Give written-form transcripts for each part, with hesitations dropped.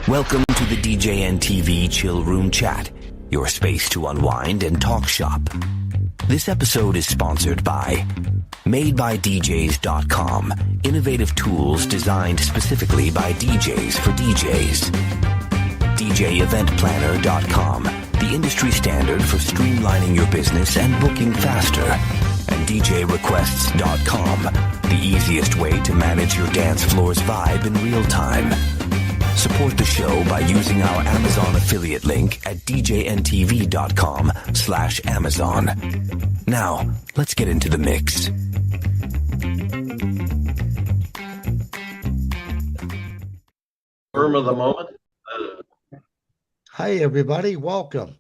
Welcome to the DJNTV Chill Room Chat, your space to unwind and talk shop. This episode is sponsored by MadeByDJs.com, innovative tools designed specifically by DJs for DJs. DJEventPlanner.com, the industry standard for streamlining your business and booking faster. And DJRequests.com, the easiest way to manage your dance floor's vibe in real time. Support the show by using our Amazon affiliate link at djntv.com/Amazon. Now, let's get into the mix. Firm of the moment. Hi, everybody. Welcome.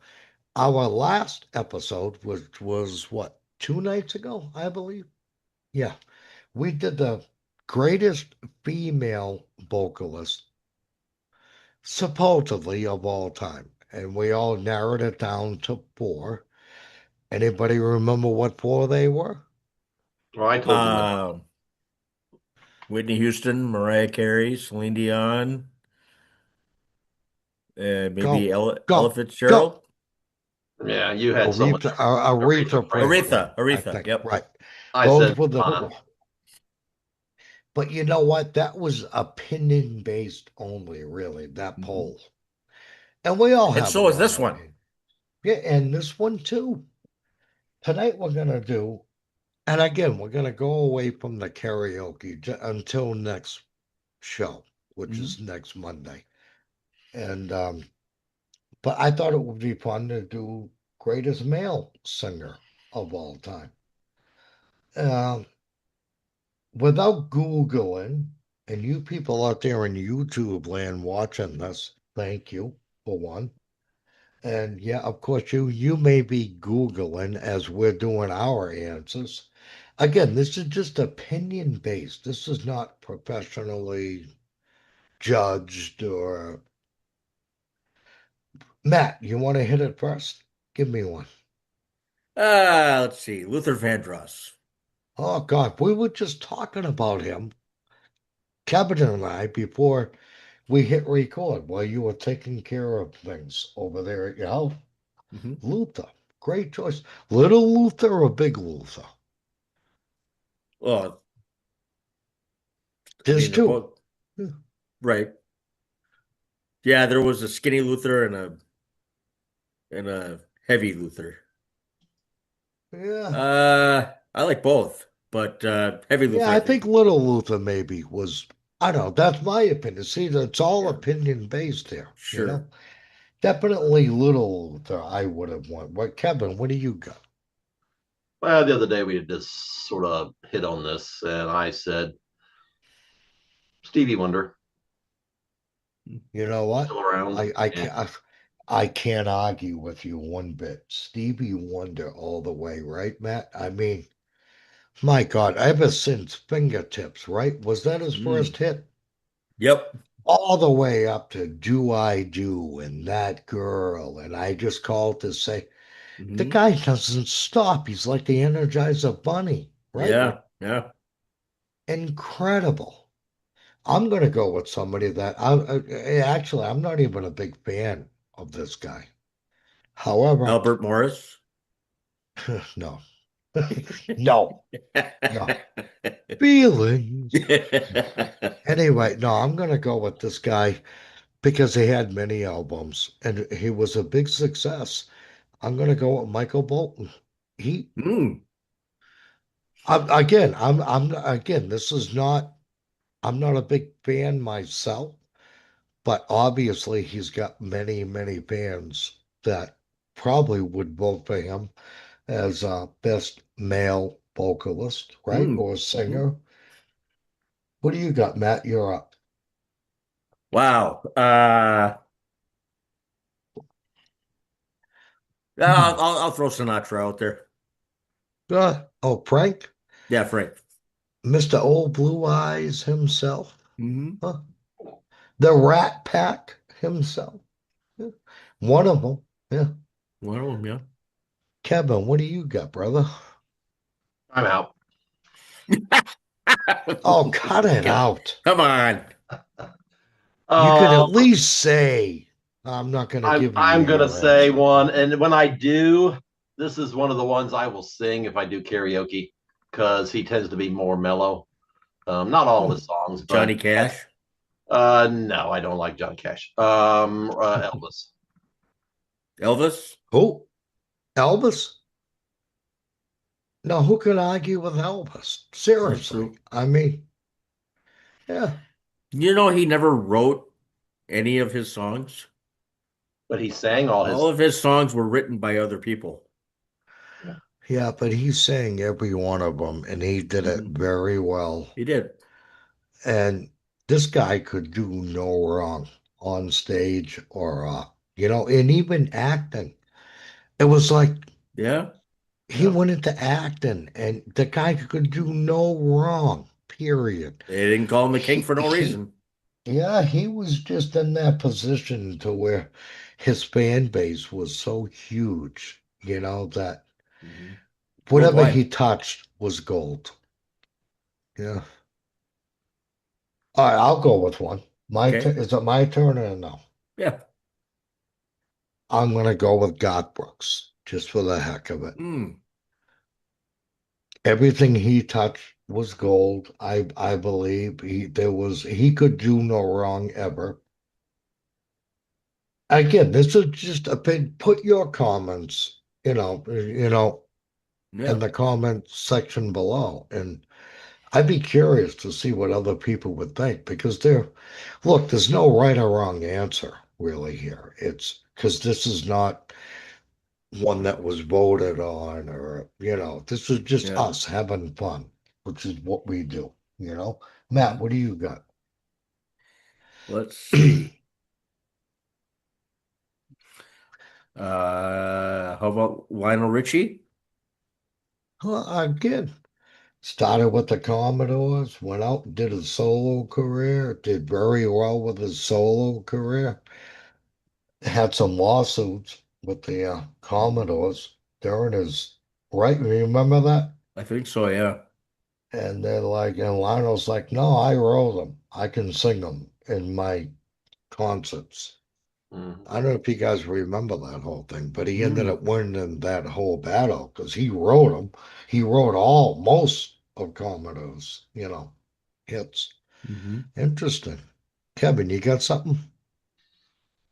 Our last episode, which was, what, 2 nights ago, I believe? Yeah. We did the greatest female vocalist, supposedly, of all time. And we all narrowed it down to 4. Anybody remember what 4 they were? Well, I told you. Whitney Houston, Mariah Carey, Celine Dion, maybe Ella Fitzgerald. Yeah, you had so much. Aretha. Yep. Right. Those were the. But you know what? That was opinion-based only, really, that poll. And we all have. And so is this one. Yeah, and this one too. Tonight we're going to do, and again, we're going to go away from the karaoke until next show, which is next Monday. And, but I thought it would be fun to do greatest male singer of all time. Without Googling, and you people out there in YouTube land watching this, thank you for one. And yeah, of course, you may be Googling as we're doing our answers. Again, this is just opinion-based. This is not professionally judged or... Matt, you want to hit it first? Give me one. Let's see. Luther Vandross. Oh, God, we were just talking about him, Kevin and I, before we hit record while you were taking care of things over there at your house. Luther, great choice. Little Luther or Big Luther? Well, there's two. Right. Yeah, there was a skinny Luther and a heavy Luther. Yeah. I like both, but heavy Luther. Yeah, I think Little Luther maybe was, I don't know, that's my opinion. See, it's all opinion-based here. Sure. You know? Definitely Little Luther I would have won. What, Kevin, what do you got? Well, the other day we had just sort of hit on this, and I said Stevie Wonder. You know what? Still around. I can't argue with you one bit. Stevie Wonder all the way, right, Matt? I mean, my God, ever since Fingertips, right? Was that his first hit? Yep. All the way up to Do I Do and That Girl. And I just called to say, the guy doesn't stop. He's like the Energizer Bunny, right? Yeah. Incredible. I'm going to go with somebody that actually, I'm not even a big fan of this guy. However, Albert Morris. No. No. Feelings. Anyway, no, I'm going to go with this guy because he had many albums and he was a big success. I'm going to go with Michael Bolton. I'm not a big fan myself, but obviously he's got many, many fans that probably would vote for him as best male vocalist, right? Or singer. What do you got, Matt? You're up. Wow. I'll throw Sinatra out there. Frank? Yeah, Frank. Mr. Old Blue Eyes himself. Huh? The Rat Pack himself. Yeah. One of them. Yeah. One of them, yeah. Kevin, what do you got, brother? I'm out. Oh, cut it out. Come on. You could Uh, at least say, I'm not going to give you I'm gonna your say answer. one, and when I do, this is one of the ones I will sing if I do karaoke because he tends to be more mellow. Not all of his songs, but Johnny Cash. no, I don't like Johnny Cash. Elvis. Elvis. Who? Elvis? No, who can argue with Elvis? That's Seriously. true. I mean, yeah. You know, he never wrote any of his songs. But he sang all All his. of his songs were written by other people. Yeah. Yeah, but he sang every one of them and he did it Mhm. very well. He did. And this guy could do no wrong on stage or, and even acting. It was like Yeah. he Yeah. went into acting and the guy could do no wrong, period. They didn't call him the king for no He reason. Yeah, he was just in that position to where his fan base was so huge, that Mhm. whatever Worldwide. he touched was gold. Yeah. All right, I'll go with one. My Okay. turn. Is it my turn or no? Yeah. I'm gonna go with Garth Brooks, just for the heck of it. Mm. Everything he touched was gold. I believe he could do no wrong ever. Again, this is just a big put your comments, in Yeah. the comment section below. And I'd be curious to see what other people would think because look, there's no right or wrong answer really here. It's because this is not one that was voted on or, this is just Yeah. us having fun, which is what we do. Matt, what do you got? Let's see. How about Lionel Richie? Well, again, started with the Commodores, went out, did a solo career, did very well with his solo career. Had some lawsuits with the Commodores during his right. Remember that? I think so, yeah. And they're like, and Lionel's like, no, I wrote them. I can sing them in my concerts. Mhm. I don't know if you guys remember that whole thing, but he ended Mm. up winning that whole battle because he wrote them. He wrote most of Commodore's, hits. Hmm. Interesting. Kevin, you got something?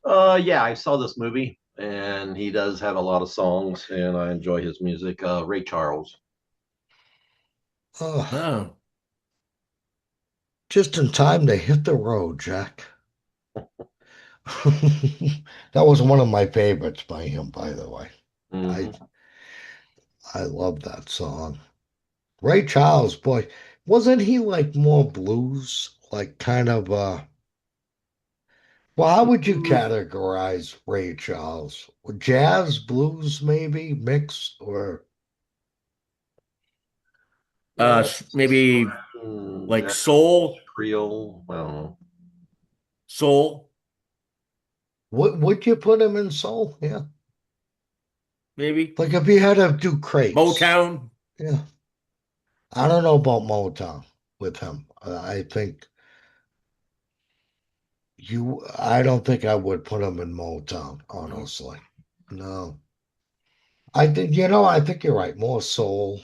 Yeah, I saw this movie, and he does have a lot of songs, and I enjoy his music. Ray Charles. Oh, Oh, just in time to hit the road, Jack. That was one of my favorites by him, by the way. I Hmm. I love that song. Ray Charles, boy, wasn't he like more blues? Like kind of well, how would you categorize Ray Charles? Jazz, blues, maybe mix or maybe like Jazz, soul, Creole. I don't know. soul, would you put him in soul? Yeah. maybe Like if you had to do crates. Motown. Yeah. I don't know about Motown with him. I think I don't think I would put him in Motown, No. honestly. No. I think you're right. More soul,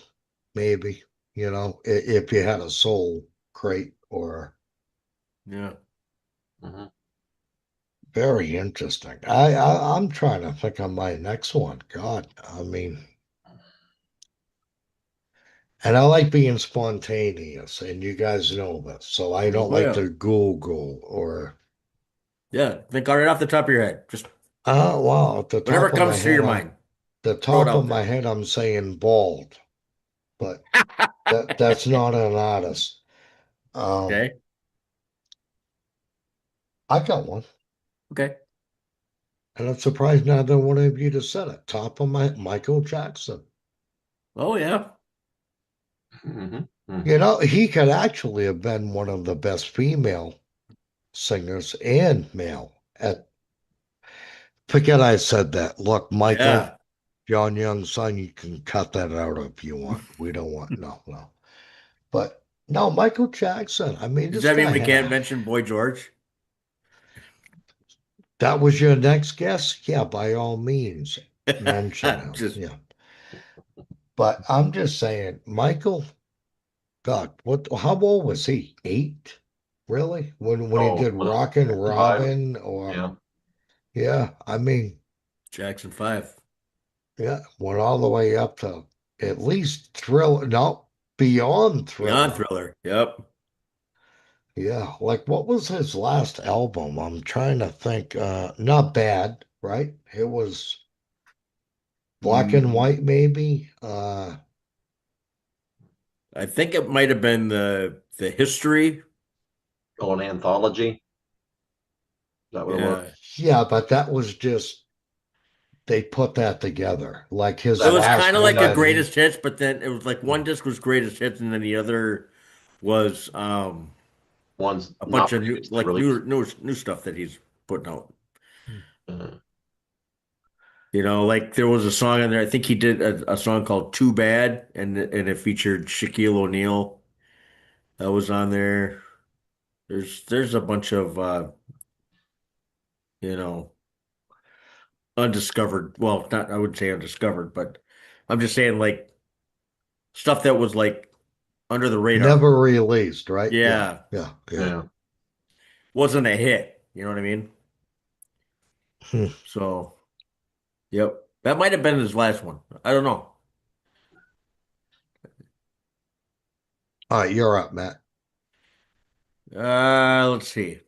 maybe, if you had a soul crate or Yeah. Hmm. very interesting. I'm trying to think of my next one. God, I mean, and I like being spontaneous, and you guys know this, so I don't Oh like yeah. to Google or Yeah. Think right off the top of your head. Just wow, at the whatever top of my comes to head, your mind. Throw it out I'm there. saying bald, but that's not an artist. Um, Okay. I got one. Okay. And I'm surprised neither one of you just said it. Top of my Michael Jackson. Oh yeah. Hmm. Hmm. He could actually have been one of the best female singers and male. Forget I said that. Look, Michael, Yeah. John Young's son, you can cut that out if you want. We don't want, no, no. But no, Michael Jackson. I mean, Does this that mean guy we had can't a, mention Boy George? That was your next guess? Yeah, by all means, mention him. Just Yeah. But I'm just saying, Michael, God, how old was he? 8? Really? When he Oh, did Rockin' 5. Robin or Yeah. yeah, I mean, Jackson 5. yeah, went all the way up to at least Thriller, no, beyond Beyond Thriller. Thriller. Yep. Yeah, like what was his last album? I'm trying to think. Not bad, right? It was black and Mm, white, maybe. I think it might have been the history. Oh, an anthology. Is that what it was? Yeah. Yeah, but that was just they put that together. Like his It was That last kind of like one a that that he, greatest hits, but then it was like one disc was greatest hits, and then the other was one's a bunch not of new released. like Released. new stuff that he's putting out. Uh, Like there was a song in there. I think he did a song called "Too Bad," and it featured Shaquille O'Neal. That was on there. There's a bunch of you know undiscovered. Well, not I wouldn't say undiscovered, but I'm just saying like stuff that was like under the radar. never released, right? Yeah, Yeah, yeah, yeah. yeah. wasn't a hit. You know what I mean? Hmm. So, yep, that might have been his last one. I don't know. All right, you're up, Matt. Let's see.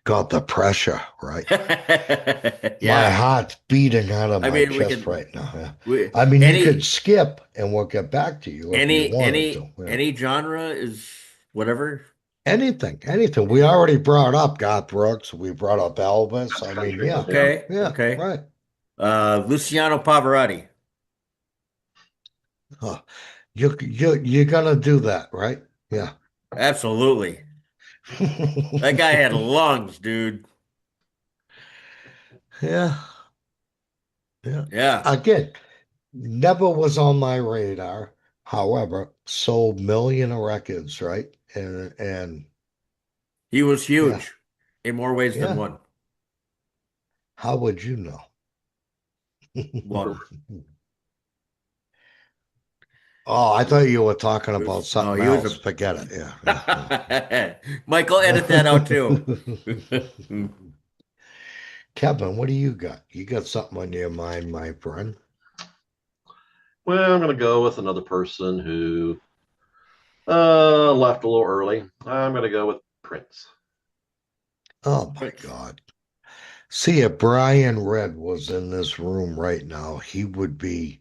God, the pressure, right? My Yeah, heart's beating out of I my mean we chest can right now. Yeah. we I mean, you could any skip and we'll get back to you if you any wanted to. any Yeah. any genre is whatever. Anything, anything. We already brought up Garth Brooks. We brought up Elvis. That's I mean, country. yeah, Yeah. Okay, yeah, okay. right. Luciano Pavarotti. Huh. You're gonna do that, right? Yeah. Absolutely. That guy had lungs, dude. Yeah, yeah. Yeah. Again, never was on my radar. However, sold million of records, right? And He was yeah, huge in more ways than yeah. one. How would you know? One. Oh, I thought you were talking about No, something he was else. a Forget it. Yeah, yeah, Michael, edit that out too. yeah. Kevin, what do you got? You got something on your mind, my friend? Well, I'm going to go with another person who left a little early. I'm going to go with Prince. Oh my God. See, if Brian Red was in this room right now, he would be,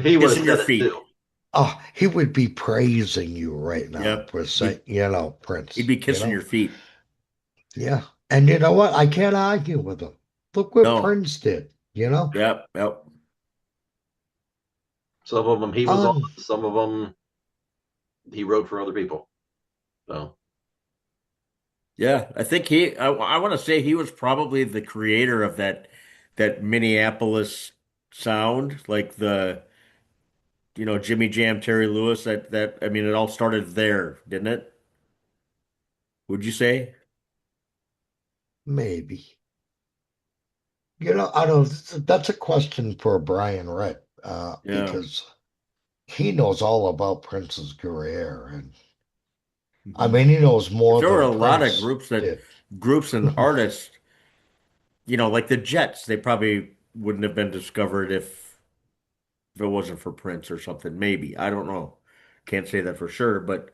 He would have Kissing your said it feet. too. oh, he would be praising you right now Yep. for saying, you know, He'd Prince, be you kissing know? your feet. Yeah. And you know what? I can't argue with him. Look what No. Prince did, you know? Yep. Yep. Some of them he was on. Um, Some of them he wrote for other people. So Yeah. I think I want to say he was probably the creator of that Minneapolis sound, like Jimmy Jam, Terry Lewis, I mean it all started there, didn't it? Would you say? maybe. You know, I don't, that's a question for Brian Red, Yeah. because he knows all about Prince's career. And I Mhm. mean, he knows 'Cause more there were a than lot of Prince did. groups and artists, like the Jets, they probably wouldn't have been discovered if it wasn't for Prince or something. Maybe. I don't know. Can't say that for sure, but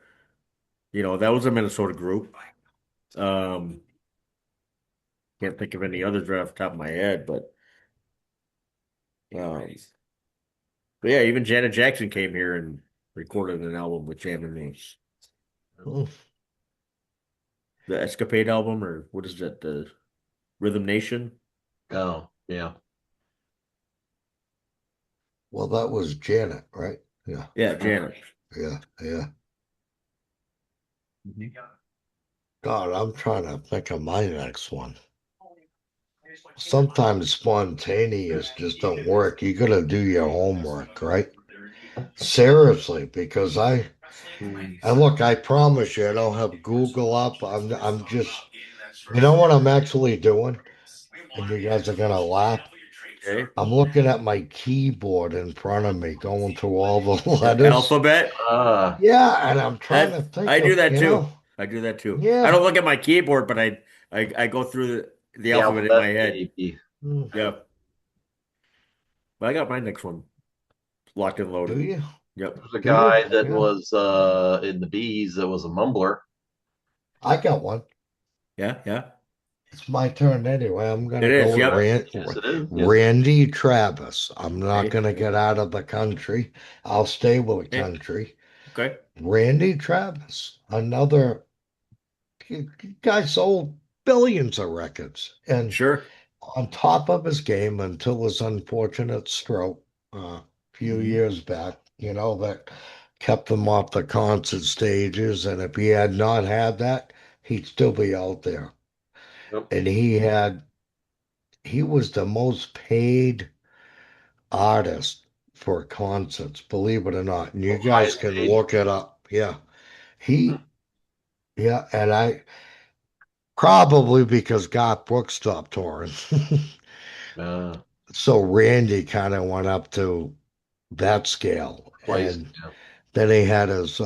that was a Minnesota group. Um, can't think of any others right off the top of my head, um, but yeah, even Janet Jackson came here and recorded an album with Jam and me. Hmm. The Escapade album, or what is that? The Rhythm Nation? oh yeah. Well, that was Janet, right? Yeah, Yeah, Janet. yeah, yeah. Mhm. God, I'm trying to think of my next one. Sometimes spontaneous just don't work. You gotta do your homework, right? Seriously, because Mm. And look, I promise you, I don't have Google up. I'm just, you know what I'm actually doing? And you guys are gonna laugh. Okay. I'm looking at my keyboard in front of me, going through all the The letters. alphabet. Yeah, and I'm trying to That think I do of, that too. I do that too. I yeah. don't look at my keyboard, but I go through the The alphabet in my alphabet. head. Mm, Yeah. But I got my next one locked and do loaded. you? Yep. There's a Do you? guy that Yeah. was in the bees that was a mumbler. I got one. Yeah, yeah. It's my turn anyway. I'm It gonna is. go with Yep. Yes, it is. Yes, it is. Randy Travis. I'm not Okay. gonna get out of the country. I'll stay with the Okay. country. Okay. Randy Travis, another guy sold billions of records, and Sure. on top of his game until his unfortunate stroke a few Mhm. years back, that kept him off the concert stages. And if he had not had that, he'd still be out there. Yep. And he was the most paid artist for concerts, believe it or not. And you Oh, guys highest can paid. look it up. Yeah. He, yeah. And I probably because Garth Brooks stopped touring. Uh, So Randy kind of went up to that scale. Place. And Yeah. then he had his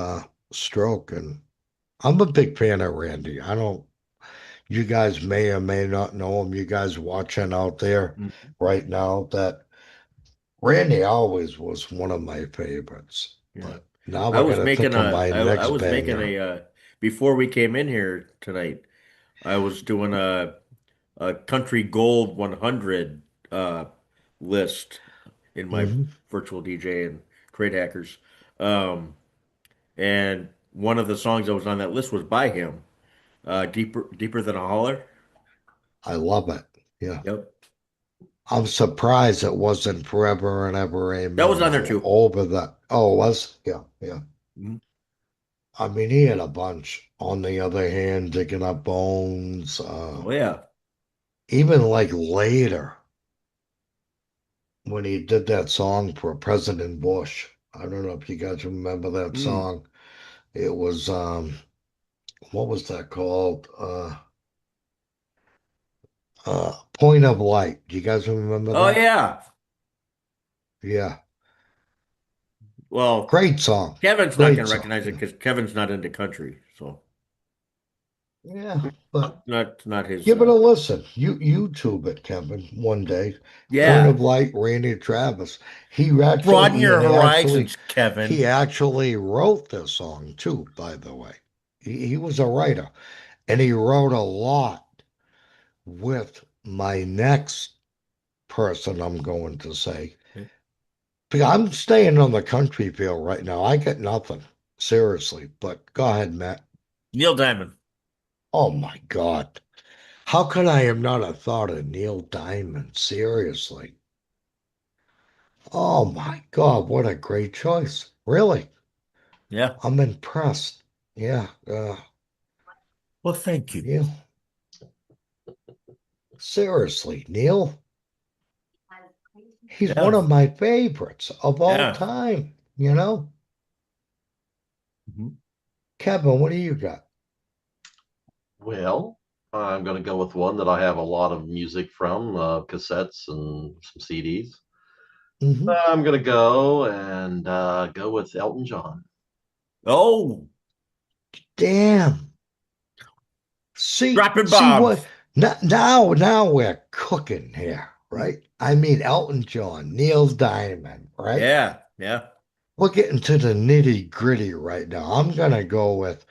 stroke. And I'm a big fan of Randy. I don't, you guys may or may not know him. You guys watching out there Mhm. right now, that Randy always was one of my favorites. Yeah. But now I we're was going to making think of my I next was making banger. before we came in here tonight, I was doing a country gold 100 list in my Hmm. virtual DJ and Crate Hackers. Um, and one of the songs that was on that list was by him, Deeper Than a Holler. I love it. Yeah. Yep. I'm surprised it wasn't Forever and Ever That was Amen, on there though. too. Over the, oh, it was? Yeah, yeah. Mhm. I mean, he had a bunch. On the other hand, Digging Up Bones, Oh yeah. even like later when he did that song for President Bush. I don't know if you guys remember that Mm. song. It was, what was that called? Point of Light. Do you guys remember Oh that? yeah. Yeah. Well, Great song. Kevin's not Great gonna song. recognize it Yeah. because Kevin's not into country, so Yeah. But not his. give it a listen. YouTube it, Kevin, one day. Point Yeah. of Light, Randy Travis. He Broaden actually, your and horizons, he Kevin. actually wrote this song too, by the way. He was a writer, and he wrote a lot with my next person I'm going to say. Okay. Because I'm staying on the country field right now. I get nothing, seriously. But go ahead, Matt. Neil Diamond. Oh my God. How could I have not have thought of Neil Diamond? Seriously. Oh my God, what a great choice. Really. Yeah. I'm impressed. Yeah. Well, thank you. Neil. Seriously, Neil. He's one Yeah. of my favorites of all Yeah. time. Mhm. Kevin, what do you got? Well, I'm going to go with one that I have a lot of music from, cassettes and some CDs. Hmm. I'm going to go and go with Elton John. Oh, Damn. See, dropping see what? bombs. Now we're cooking here, right? I mean, Elton John, Neil Diamond, right? Yeah. Yeah. We're getting to the nitty gritty right now. I'm gonna go with,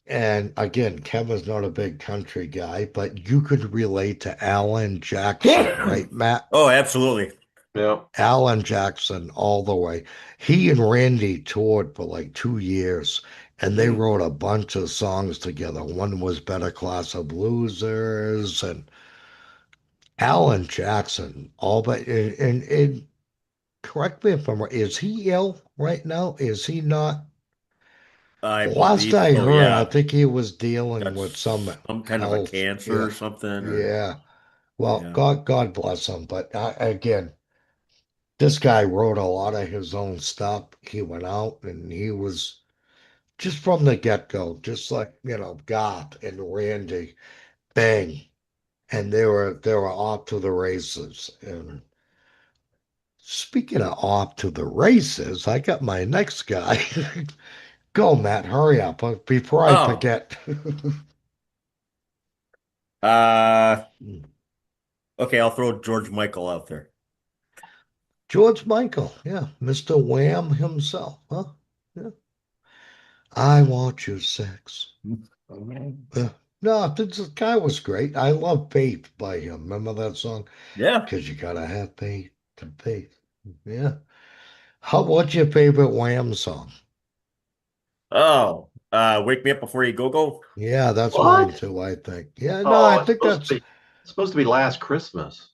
and again, Kevin's not a big country guy, but you could relate to Alan Jackson, right, Matt? Oh, absolutely. Yeah. Alan Jackson all the way. He and Randy toured for like 2 years, and they Mm. wrote a bunch of songs together. One was Better Class of Losers, and Alan Jackson, all but and correct me if I'm right. Is he ill right now? Is he not? I Last believe I so. heard, I Yeah. think he was dealing Got with some some kind of a health. cancer or Yeah, something, or yeah. Well, yeah. God bless him. But again, this guy wrote a lot of his own stuff. He went out and he was just from the get-go, just like, Garth and Randy, bang, and they were off to the races. And speaking of off to the races, I got my next guy. Go, Matt, hurry up before I Oh, forget. uh, okay, I'll throw George Michael out there. George Michael, yeah, Mr. Wham himself, huh? Yeah. I want your sex. Yeah. No, this guy was great. I love Faith by him. Remember that song? Yeah. Because you gotta have faith to faith. Yeah. What's your favorite Wham song? Oh, Wake Me Up Before You Go Go. Yeah, that's mine What? too, I think. Yeah, no, I Oh, think that's it's supposed to be Last Christmas,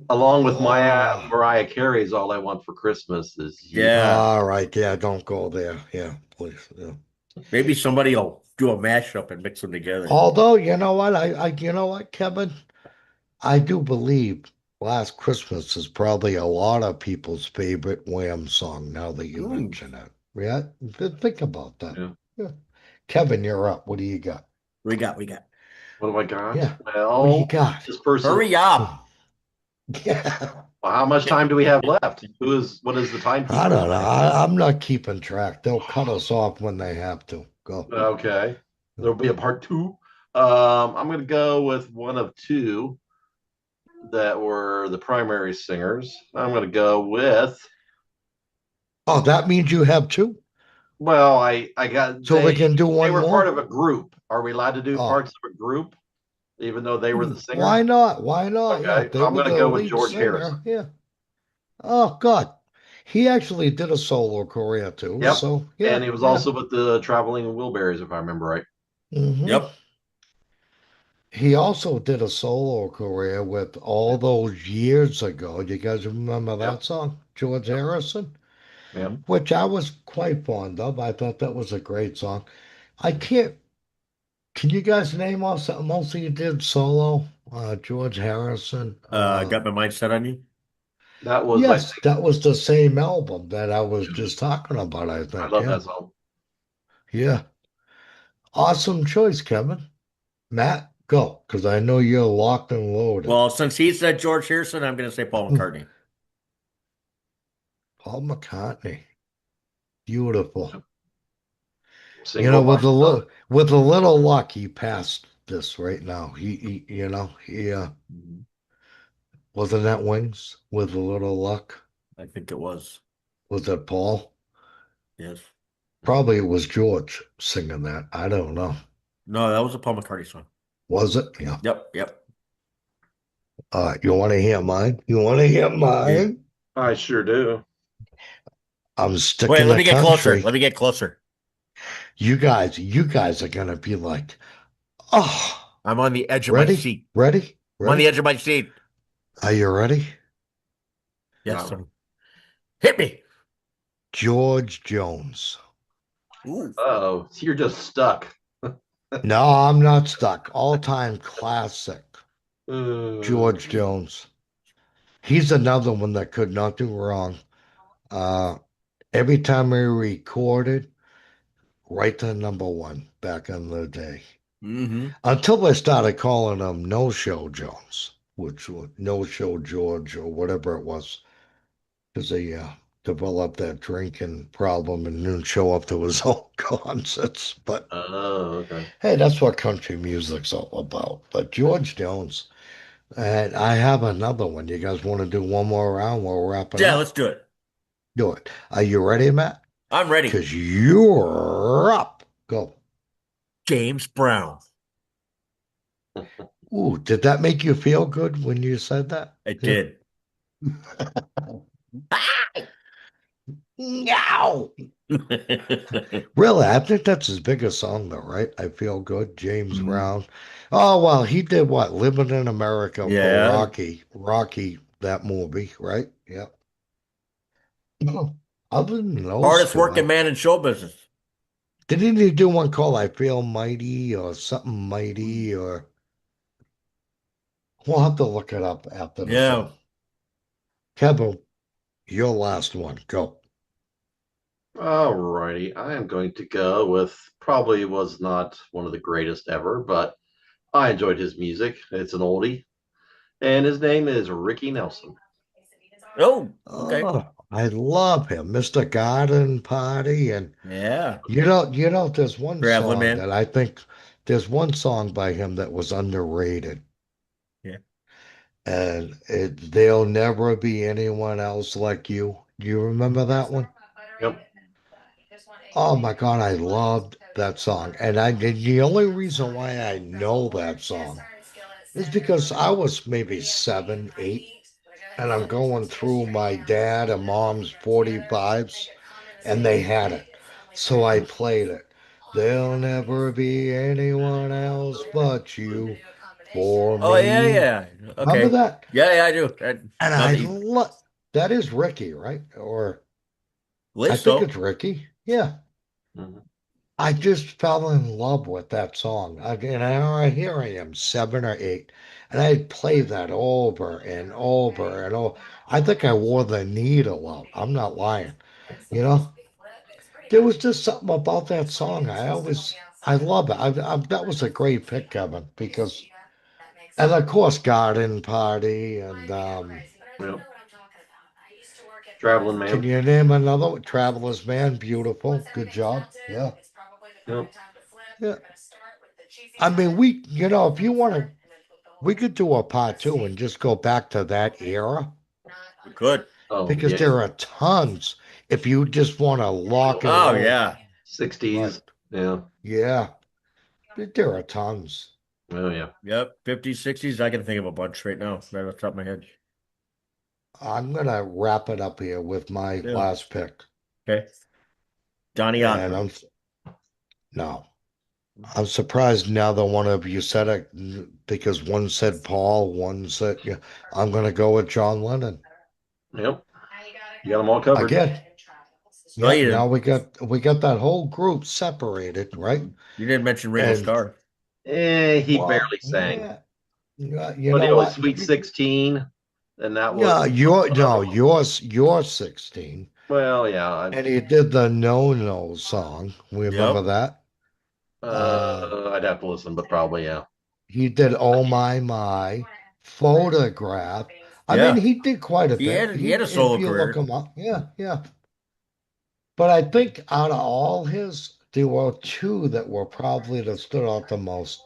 along with Oh, Mariah Carey's "All I Want for Christmas Is You." Yeah. all right. Yeah, don't go there. Yeah, please. Yeah. Maybe somebody will do a mashup and mix them together. Although, you know what? You know what, Kevin? I do believe Last Christmas is probably a lot of people's favorite Wham song now that you Ooh. mention it. Yeah, think about that. Yeah. Yeah. Kevin, you're up. What do you got? We got. What have I got? Yeah. What do you Well, got? this person. Hurry up. Yeah. Well, how much time do we have left? What is the I timekeeper don't know. tonight? I'm not keeping track. They'll cut us off when they have to. Go. Okay, there'll be a part two. I'm going to go with one of two that were the primary singers. I'm going to go with. Oh, that means you have two? Well, I got So we can do they one were part more? of a group. Are we allowed to do Oh, parts of a group, even though they were the why singer? not? Why not? Yeah, Okay, they I'm were going to the go with lead George Harrison. singer. Yeah. Oh, God. He actually did a solo career too. Yep, So, yeah, and he was yeah. also with the Traveling Wilburys, if I remember right. hmm Yep. He also did a solo career with all those years ago. You guys remember Yep, that song, George yep, Harrison? yep. Mhm. Which I was quite fond of. I thought that was a great song. I can't, can you guys name off something else he did solo? George Harrison. Got my mind set on you. That was, I Yes, think, that was the same album that I was just talking about, I I think. love Yeah. that song. Yeah. Awesome choice, Kevin. Matt, go, because I know you're locked and loaded. Well, since he said George Harrison, I'm going to say Paul McCartney. Paul McCartney. Beautiful. You know, Single by None. with a little luck, he passed this right now. He Mhm. wasn't that Wings with a little luck. I think it was. Was it Paul? Yes. Probably it was George singing that. I don't know. No, that was a Paul McCartney song. Was it? Yeah. Yep. Yep. You want to hear mine? You want to hear Yeah. mine? I sure do. I'm Wait, sticking let the me get closer. country. Let me get closer. You guys are gonna be like, oh, I'm on the edge of my ready, seat. ready, I'm on the ready. edge of my seat. Are you ready? Yes. No. Hit me. George Jones. Ooh. Oh, so you're just stuck. No, I'm not stuck. All-time classic. Uh, George Jones. He's another one that could not do wrong. Uh, every time we recorded, right to number one back in the day. Mm-hmm. Until they started calling him No Show Jones, which was No Show George or whatever it was, because they developed that drinking problem and didn't show up to his own concerts. But oh, okay. hey, that's what country music's all about. But George Jones, and I have another one. You guys want to do one more round? We'll wrap it Yeah, up. let's do it. Do it. Are you ready, Matt? I'm ready. Because you're up. Go. James Brown. Ooh, did that make you feel good when you said that? It Yeah. did. No. Really, I think that's his biggest song, though, right? I Feel Good, James Mhm. Brown. Oh, well, he did what? Living in America for Yeah. Rocky, that movie, right? Yep. Other than those Hardest two, working man in show business. didn't he do one called I Feel Mighty or something mighty or we'll have to look it up after the Yeah. show. Kevin, your last one. Go. Alrighty, I am going to go with probably was not one of the greatest ever, but I enjoyed his music. It's an oldie, and his name is Ricky Nelson. Oh, okay. Oh, I love him, Mr. Garden Party, and Yeah. there's one Traveling song Man. that I think there's one song by him that was underrated, Yeah. and there'll never be anyone else like you. Do you remember that one? Yep. Oh my God, I loved that song. And the only reason why I know that song is because I was maybe 7, 8, and I'm going through my dad and mom's 45s, and they had it. So I played it. There'll never be anyone else but you for Oh, yeah, me. yeah. Remember Okay. that? Yeah, yeah, I do. And Now I that you love that is Ricky, right? Or I believe think so. it's Ricky. Yeah. Mhm. I just fell in love with that song. Here I am, 7 or 8, and I'd play that over and over and over. I think I wore the needle out. I'm not lying. You know, there was just something about that song. I love it. That was a great pick, Kevin, because, and of course, Garden Party, and Yep. Traveling can Man. you name another one? Traveler's Man, beautiful. Good job. Yeah. Yep. Yeah. I mean, if you want to, we could do a part 2 and just go back to that era We could. Oh because yeah. there are tons. If you just want to lock and Oh, roll, yeah. right? 60s. Yeah. Yeah, there are tons. Oh yeah. Yep. 50s, 60s. I can think of a bunch right now, right off the top of my head. I'm gonna wrap it up here with my Yeah. last pick, Okay. Johnny and Osborne. no, I'm surprised now that one of you said it because one said Paul, one said yeah. I'm gonna go with John Lennon Yep. You got them all covered. again. Well, Yeah, now we got that whole group separated, right? you didn't mention Ringo And Starr. He well, barely sang. yeah, yeah, you What know it was, what? Sweet 16, and that was No, you're 16, well, yeah. and he did the No No song. Remember Yep. that? I'd have to listen, but probably yeah. He did Oh My, Photograph. I mean, Yeah. he did quite a bit. He had a If solo you look career. him up, yeah, yeah. But I think out of all his, there were two that were probably that stood out the most.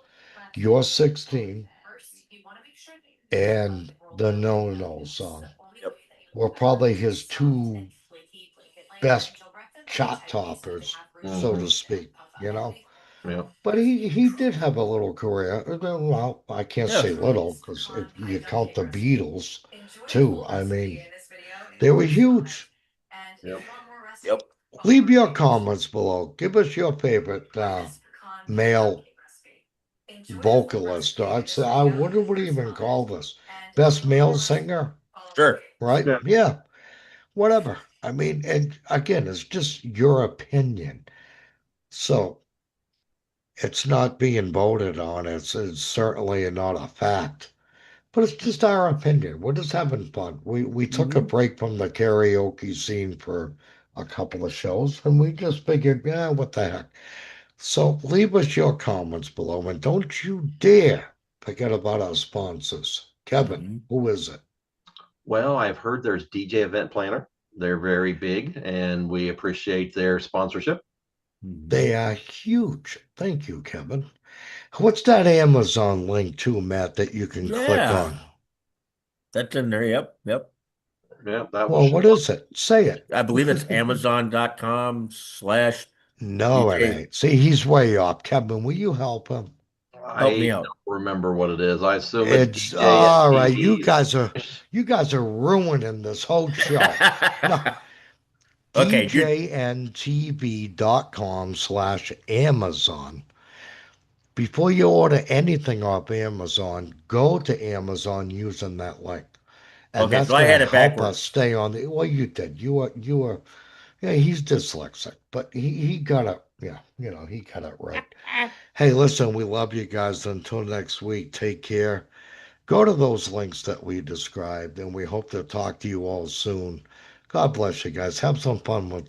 You're 16 and the No No song Yep. were probably his two best shot toppers, so Hmm. to speak, you know. Yeah. But he did have a little career. Well, I can't Yeah. say little because if you count the Beatles too, I mean, they were huge. Yep. Yep. Leave your comments below. Give us your favorite male vocalist. I'd say, what do we even call this? Best male singer, Sure. right? Yeah. Yeah, whatever. I mean, and again, it's just your opinion. So it's not being voted on. It's certainly not a fact, but it's just our opinion. We're just having fun. We took a Hmm. break from the karaoke scene for a couple of shows, and we just figured, yeah, what the heck. So leave us your comments below, and don't you dare forget about our sponsors. Kevin, Hmm. who is it? Well, I've heard there's DJ Event Planner. They're very big, and we appreciate their sponsorship. Hmm. They are huge. Thank you, Kevin. What's that Amazon link too, Matt, that you can click Yeah. on? That's in there. Yep. Yep. Yeah, that will Well, show what is it? Say it. I believe it's Amazon.com/ No, it DJ. ain't. See, he's way off. Kevin, will you help him? Help me I out. don't remember what it is. I assume it's It's DJ and all right. TV's. You guys are ruining this whole show. No, Okay, you DJNTV.com/Amazon. Before you order anything off Amazon, go to Amazon using that link. And okay, that's so I going to had it help us backwards. stay on the, well, you did. You were, yeah, he's dyslexic, but he got it. Yeah, he got it right. Hey, listen, we love you guys. Until next week, take care. Go to those links that we described, and we hope to talk to you all soon. God bless you guys. Have some fun with